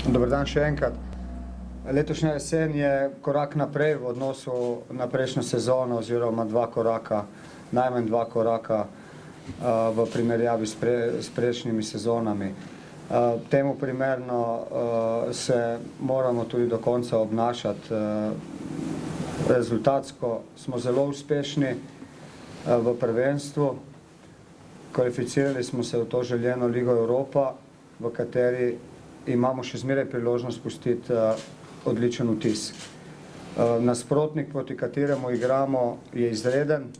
Dober dan še enkrat. Letošnja jesen je korak naprej v odnosu na prejšnjo sezono oziroma najmanj dva koraka v primerjavi s prejšnjimi sezonami. Temu primerno se moramo tudi do konca obnašati. Rezultatsko smo zelo uspešni v prvenstvu. Kvalificirali smo se v to željeno Ligo Evropa, v kateri imamo še zmeraj priložnost pustiti odličen vtis. Nasprotnik, proti kateremu igramo, je izreden.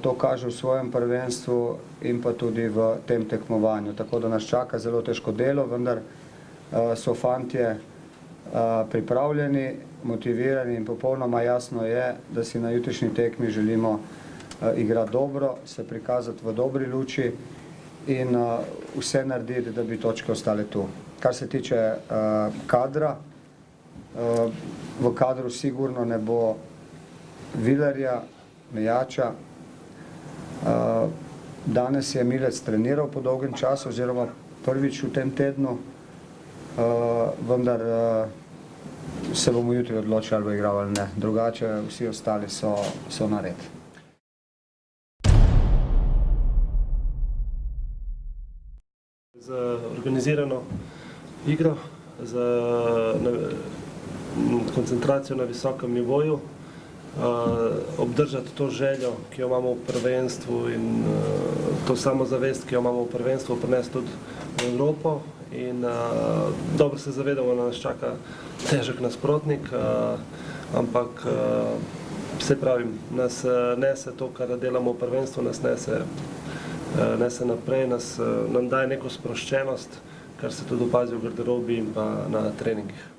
To kaže v svojem prvenstvu in pa tudi v tem tekmovanju. Tako da nas čaka zelo težko delo, vendar so fantje pripravljeni, motivirani in popolnoma jasno je, da si na jutrišnji tekmi želimo igrati dobro, se prikazati v dobri luči in vse narediti, da bi točke ostale tu. Kar se tiče kadra, v kadru sigurno ne bo Vilerja, Mejača. Danes je Milec treniral po dolgem času oziroma prvič v tem tednu, vendar se bomo jutri odločili, ali bo igral ali ne. Drugače vsi ostali so nared. Z organizirano igro, z koncentracijo na visokem nivoju, obdržati to željo, ki jo imamo v prvenstvu in to samozavest, ki jo imamo v prvenstvu, prinesti tudi v Evropo. In dobro se zavedamo, da nas čaka težek nasprotnik, ampak se pravim, nas nese to, kar delamo v prvenstvu, nas nese naprej, nam daje neko sproščenost, kar se tudi opazi v garderobi in pa na treningih.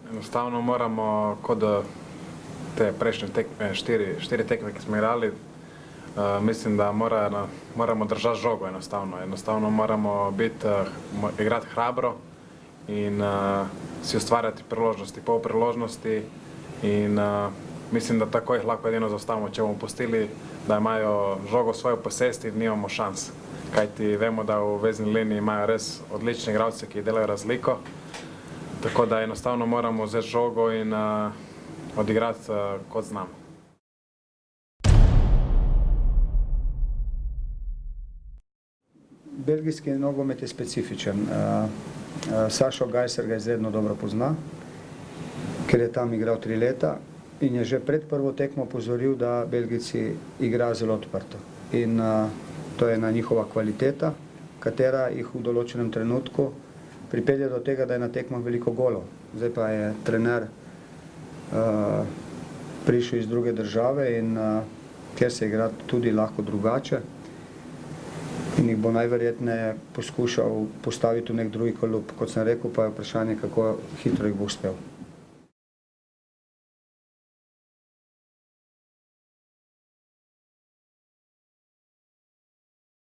Enostavno moramo, kot te prejšnje tekme, štiri tekme, ki smo igrali, mislim, da moramo držati žogo enostavno. Enostavno moramo igrati hrabro in si ustvarjati priložnosti, pol priložnosti in mislim, da tako jih lahko edino zaustavimo. Če bomo pustili, da imajo žogo svojo posesti, nimamo šans. Kajti vemo, da v vezni liniji imajo res odlični igralci, ki delajo razliko. Tako da enostavno moramo vzeti žogo in odigrati kot znamo. Belgijski nogomet je specifičen. Sašo Gajser ga izredno dobro pozna, ker je tam igral 3 leta in je že pred prvo tekmo opozoril, da Belgijci igrajo zelo odprto. In to je ena njihova kvaliteta, katera jih v določenem trenutku pripelje do tega, da je na tekmah veliko golov. Zdaj pa je trener prišel iz druge države in kjer se igra tudi lahko drugače in jih bo najverjetneje poskušal postaviti v nek drugi klub. Kot sem rekel, pa je vprašanje, kako hitro jih bo uspel.